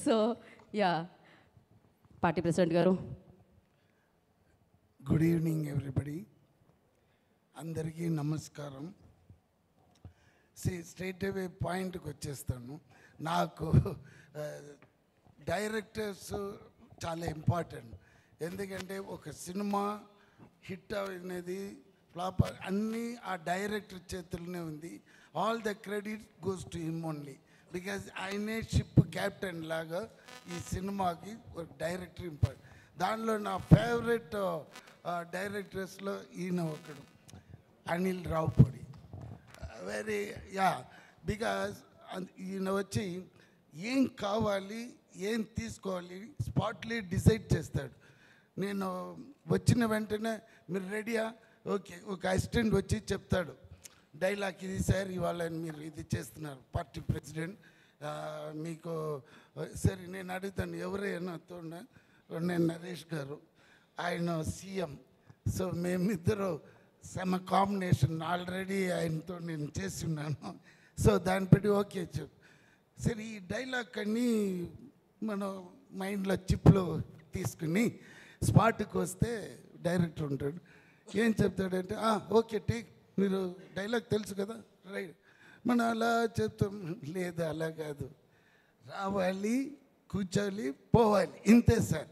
So yeah party president గారు. Good evening everybody, అందరికీ నమస్కారం. స్ట్రైట్ అవే పాయింట్కి వచ్చేస్తాను. నాకు డైరెక్టర్స్ చాలా ఇంపార్టెంట్. ఎందుకంటే ఒక సినిమా హిట్ అనేది ఫ్లాప్ అన్నీ ఆ డైరెక్టర్ చేతుల్లోనే ఉంది. All the credit goes to him only, because ఆయనే షిప్ క్యాప్టెన్ లాగా ఈ సినిమాకి ఒక డైరెక్టర్ ఇంపార్టెంట్. దానిలో నా ఫేవరెట్ డైరెక్టర్స్లో ఈయన ఒకడు, అనిల్ రావుపూడి. వెరీ బికాజ్ ఈయన వచ్చి ఏం కావాలి ఏం తీసుకోవాలి స్పాట్లీ డిసైడ్ చేస్తాడు. నేను వచ్చిన వెంటనే మీరు రెడీయా, ఓకే, ఒక అసిస్టెంట్ వచ్చి చెప్తాడు డైలాగ్, ఇది సార్ ఇవాళ మీరు ఇది చేస్తున్నారు పార్టీ ప్రెసిడెంట్, మీకు సరే నేను అడుగుతాను ఎవరైనా తోడ, నేను నరేష్ గారు, ఆయన సీఎం. సో మేమిద్దరు సమ కాంబినేషన్ ఆల్రెడీ ఆయనతో నేను చేసి ఉన్నాను. సో దాన్ని బట్టి ఓకే చెప్పు సరే ఈ డైలాగ్ అన్నీ మనం మైండ్లో చిప్లో తీసుకుని స్పాట్కి వస్తే డైరెక్టర్ ఉంటాడు. ఏం చెప్తాడంటే ఓకే టేక్, మీరు డైలాగ్ తెలుసు కదా, రైట్. మనం అలా చెప్తాం, లేదు అలా కాదు, రావాలి కూర్చోవాలి పోవాలి ఇంతే సార్.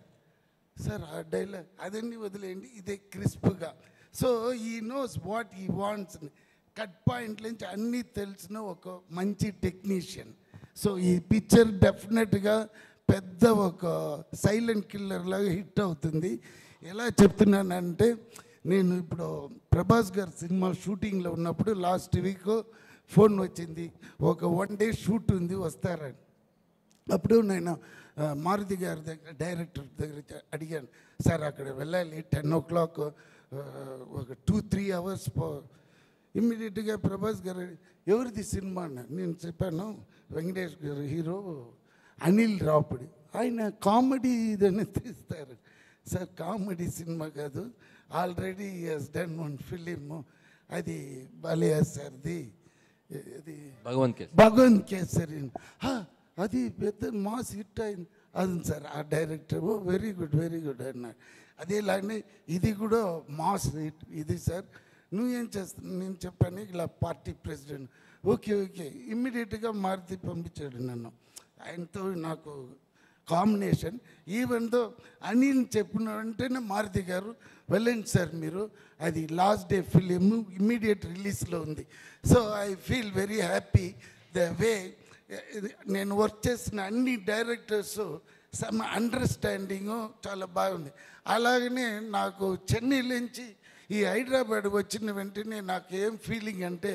సార్ ఆ డైలాగ్ అదన్నీ వదిలేయండి, ఇదే క్రిస్ప్గా. సో ఈ నోస్ వాట్ ఈ వాంట్స్, కట్ పాయింట్ నుంచి అన్నీ తెలిసిన ఒక మంచి టెక్నీషియన్. సో ఈ పిక్చర్ డెఫినెట్గా పెద్ద ఒక సైలెంట్ కిల్లర్ లాగా హిట్ అవుతుంది. ఎలా చెప్తున్నానంటే, నేను ఇప్పుడు ప్రభాస్ గారి సినిమా షూటింగ్లో ఉన్నప్పుడు లాస్ట్ వీక్ ఫోన్ వచ్చింది, ఒక 1 day షూట్ ఉంది వస్తారని. అప్పుడు నేను మారుతి గారి దగ్గర డైరెక్టర్ దగ్గర అడిగాను, సార్ అక్కడ వెళ్ళాలి 10 o'clock, ఒక 2-3 hours ఇమ్మీడియట్గా ప్రభాస్ గారు ఎవరిది సినిమా అన్నారు. నేను చెప్పాను వెంకటేష్ గారు హీరో, అనిల్ రావుపూడి, ఆయన కామెడీ ఇదని తీస్తారు. సార్ కామెడీ సినిమా కాదు, ఆల్రెడీ హస్ డన్ 1 film, అది బాలయ్య సార్ది, అది భగవంత్ కేసరి, అది పెద్ద మాస్ హిట్ అయింది. అది సార్ ఆ డైరెక్టర్ వెరీ గుడ్ అన్నాడు. అదేలానే ఇది కూడా మాస్ హిట్ ఇది సార్, నువ్వేం చేస్తావు, నేను చెప్పాను ఇలా పార్టీ ప్రెసిడెంట్, ఓకే ఇమ్మీడియట్గా మారుతి పంపించాడు నన్ను. ఆయనతో నాకు కాంబినేషన్. ఈవెన్ దో అనిల్ చెప్పిన వెంటనే మారుతి గారు వెళ్ళండి సార్ మీరు, అది లాస్ట్ డే ఫిలిం ఇమ్మీడియట్ రిలీజ్లో ఉంది. So I feel very happy the way నేను వర్క్ చేసిన అన్ని డైరెక్టర్స్ సమ్ అండర్స్టాండింగు చాలా బాగుంది. అలాగనే నాకు చెన్నై నుంచి ఈ హైదరాబాద్ వచ్చిన వెంటనే నాకు ఏం ఫీలింగ్ అంటే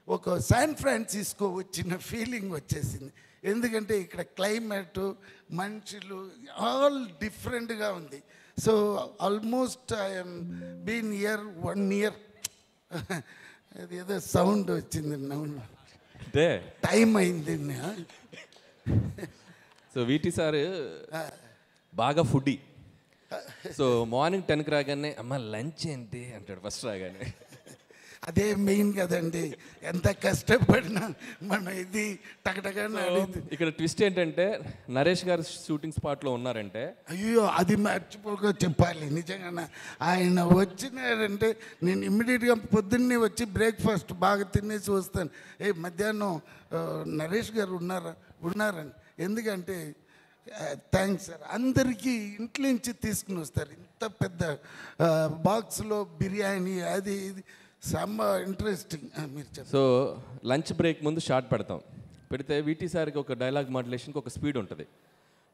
ఒక శాన్ ఫ్రాన్సిస్కో వచ్చిన ఫీలింగ్ వచ్చేసింది. ఎందుకంటే ఇక్కడ క్లైమేటు మనుషులు ఆల్ డిఫరెంట్గా ఉంది. So almost I'm been year 1 year. అది ఏదో సౌండ్ వచ్చింది, అంటే టైం అయింది. సో వీటి సార్ బాగా ఫుడ్డీ. సో మార్నింగ్ 10కి రాగానే అమ్మ లంచ్ ఏంటి అంటాడు ఫస్ట్ రాగానే. అదే మెయిన్ కదండి, ఎంత కష్టపడినా మనం ఇది టకటగానే. ఇక్కడ ట్విస్ట్ ఏంటంటే నరేష్ గారు షూటింగ్ స్పాట్లో ఉన్నారంటే, అయ్యో అది మర్చిపోక చెప్పాలి నిజంగా. ఆయన వచ్చినారంటే నేను ఇమ్మీడియట్గా పొద్దున్నే వచ్చి బ్రేక్ఫాస్ట్ బాగా తినేసి వస్తాను. మధ్యాహ్నం నరేష్ గారు ఉన్నారని, ఎందుకంటే థ్యాంక్స్ సార్, అందరికీ ఇంట్లో నుంచి తీసుకుని వస్తారు ఇంత పెద్ద బాక్స్లో బిర్యానీ, అది ఇది సమ్మ ఇంట్రెస్టింగ్. మీరు చెప్పండి. సో లంచ్ బ్రేక్ ముందు షార్ట్ పెడితే వీటి సార్కి ఒక డైలాగ్ మాడ్యులేషన్కి ఒక స్పీడ్ ఉంటుంది.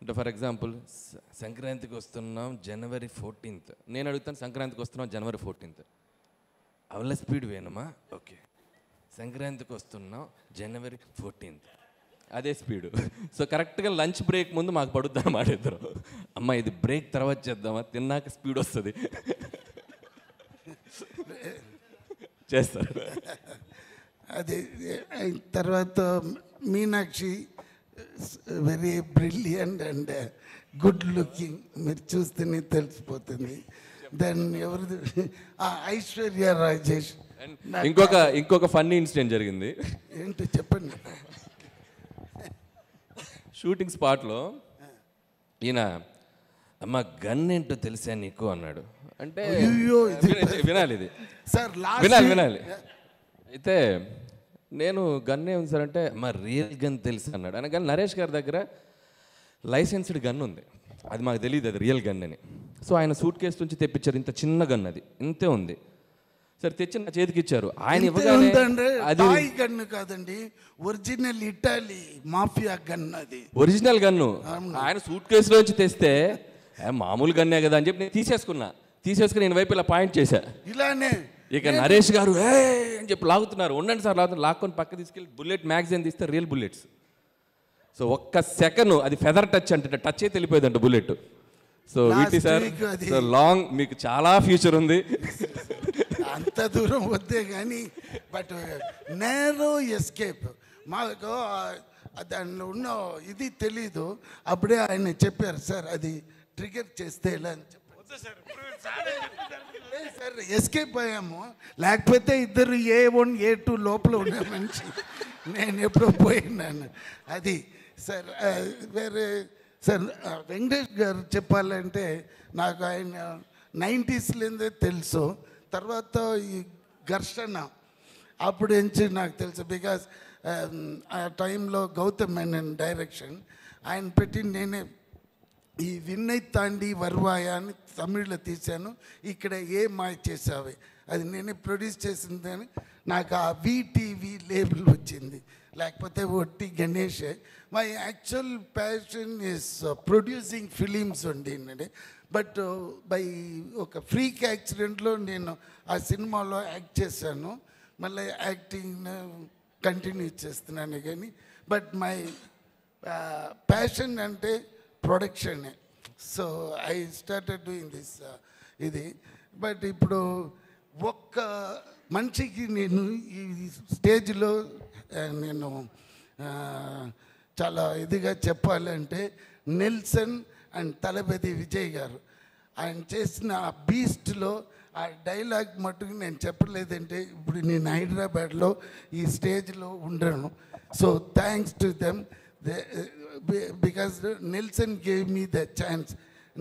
అంటే ఫర్ ఎగ్జాంపుల్ సంక్రాంతికి వస్తున్నాం January 14th, నేను అడుగుతాను సంక్రాంతికి వస్తున్నాం January 14th, అవల స్పీడ్ వేనమ్మా, ఓకే సంక్రాంతికి వస్తున్నాం January 14th, అదే స్పీడు. సో కరెక్ట్గా లంచ్ బ్రేక్ ముందు మాకు పడుద్ది అన్నమాట ఇద్దరు. అమ్మ ఇది బ్రేక్ తర్వాత చేద్దామా, తిన్నాక స్పీడ్ వస్తుంది చేస్తారు. అది తర్వాత Meenakshi very brilliant and good looking, మీరు చూస్తేనే తెలిసిపోతుంది. దెన్ ఎవరిది ఐశ్వర్య రాజేష్. ఇంకొక ఫన్నీ ఇన్సిడెంట్ జరిగింది. ఏంటో చెప్పండి. షూటింగ్ స్పాట్లో ఈయన అమ్మ గన్ ఏంటో తెలుసా నీకు అన్నాడు. అంటే అయ్యో, వినాలి ఇది, సార్ వినాలి. అయితే నేను గన్ ఏముంది సార్ అంటే మా రియల్ గన్ తెలుసు అన్నాడు. అనగానే నరేష్ గారి దగ్గర లైసెన్స్డ్ గన్ ఉంది, అది మాకు తెలియదు అది రియల్ గన్ అని. సో ఆయన సూట్ కేసు నుంచి తెప్పించారు, ఇంత చిన్న గన్, అది ఇంతే ఉంది. సరే తెచ్చి నా చేతికి ఇచ్చారు. ఆయన ఇవ్వగానే అది గన్ కాదండి, ఒరిజినల్ ఇటాలీ మాఫియా గన్, అది ఒరిజినల్ గన్ను. ఆయన సూట్ కేసులోంచి తెస్తే మామూలు గన్నే కదా అని చెప్పి నేను తీసేసుకుని నేను వైపు ఇలా పాయింట్ చేశా ఇలానే. ఇక నరేష్ గారు ఏ అని చెప్పి లాగుతున్నారు. ఉండండి సార్ లాగుతున్నారు. లాక్కొని పక్క తీసుకెళ్ళి బుల్లెట్ మ్యాగజైన్ తీస్తే రియల్ బుల్లెట్స్. సో ఒక్క సెకండ్ అది ఫెదర్ టచ్ అంటే టచ్ అయితే వెళ్ళిపోయిందంట బుల్లెట్. సో వీటి సార్ సో లాంగ్ మీకు చాలా ఫ్యూచర్ ఉంది. అంత దూరం వద్దే కానీ బట్ నేరో ఎస్కేప్ మాకు దానిలో ఉన్న ఇది తెలీదు. అప్పుడే ఆయన చెప్పారు సార్ అది ట్రిగర్ చేస్తే ఎలా అని చెప్పారు. సార్ ఎస్కేప్ అయ్యాము, లేకపోతే ఇద్దరు A1 A2 లోపల ఉన్న మనిషి నేను ఎప్పుడో పోయినాను. అది సార్ వేరే సార్ వెంకటేష్ గారు చెప్పాలంటే నాకు ఆయన 90s తెలుసు. తర్వాత ఈ ఘర్షణ అప్పుడు నుంచి నాకు తెలుసు. బికాస్ ఆ టైంలో గౌతమ్ మేనన్ డైరెక్షన్ ఆయన పెట్టి నేనే ఈ విన్నై తాండి వర్వాయ అని తమిళ్లో తీశాను. ఇక్కడ ఏ మాయ చేసావే అది నేనే ప్రొడ్యూస్ చేసిందని నాకు ఆ VTV లేబుల్ వచ్చింది, లేకపోతే ఒట్టి Ganesh. My actual passion is producing films ఉండిందండి. బట్ బై ఒక ఫ్రీక్ యాక్సిడెంట్లో నేను ఆ సినిమాలో యాక్ట్ చేశాను. మళ్ళీ యాక్టింగ్ కంటిన్యూ చేస్తున్నాను కానీ బట్ మై ప్యాషన్ అంటే ప్రొడక్షనే. So I started doing this ఇది. బట్ ఇప్పుడు ఒక్క మనిషికి నేను ఈ స్టేజ్లో నేను చాలా ఇదిగా చెప్పాలంటే నెల్సన్ అండ్ తలపతి విజయ్ గారు ఆయన చేసిన ఆ బీస్ట్లో ఆ డైలాగ్ మటుకు నేను చెప్పలేదంటే ఇప్పుడు నేను హైదరాబాద్లో ఈ స్టేజ్లో ఉండను. So thanks to them because Nelson gave me the chance.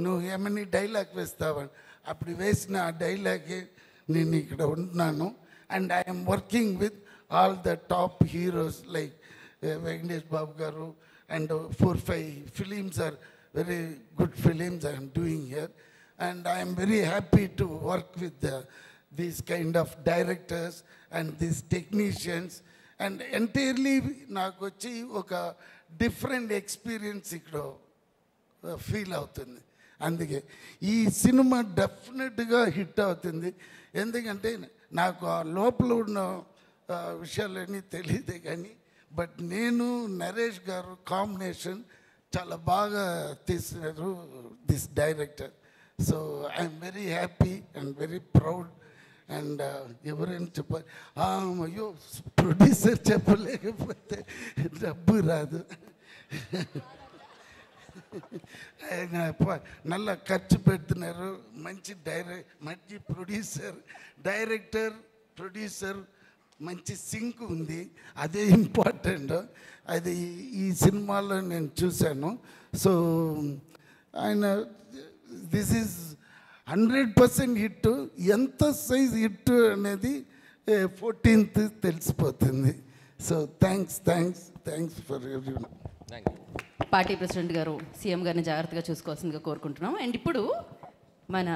నువ్వు ఏమని డైలాగ్ వేస్తావని అప్పుడు వేసిన ఆ డైలాగే నేను ఇక్కడ ఉంటున్నాను. And I'm working with all the top heroes like Venkatesh Babu garu and 4-5 films are very good films I am doing here, and I am very happy to work with these kind of directors and these technicians, and entirely నాకు వచ్చి ఒక different experience ఇక్కడ feel అవుతుంది. అందుకే ఈ cinema డెఫినెట్గా hit అవుతుంది. ఎందుకంటే నాకు ఆ లోపల ఉన్న విషయాలన్నీ తెలియదే కానీ బట్ నేను నరేష్ గారు కాంబినేషన్ చాలా బాగా తీసినారు this director. So I'm very happy and very proud. And ఎవరైనా చెప్పాలి అయ్యో ప్రొడ్యూసర్ చెప్పలేకపోతే డబ్బు రాదు. ఆయన నల్ల ఖర్చు పెడుతున్నారు. మంచి మంచి డైరెక్టర్ ప్రొడ్యూసర్ మంచి సింక్ ఉంది, అదే ఇంపార్టెంట్. అది ఈ సినిమాలో నేను చూశాను. సో ఆయన దిస్ ఈజ్ 100% హిట్. ఎంత సైజ్ హిట్ అనేది 14th తెలిసిపోతుంది. So thanks for everyone. Party president గారు సీఎం గారిని జాగ్రత్తగా చూసుకోవాల్సిందిగా కోరుకుంటున్నాం. అండ్ ఇప్పుడు మన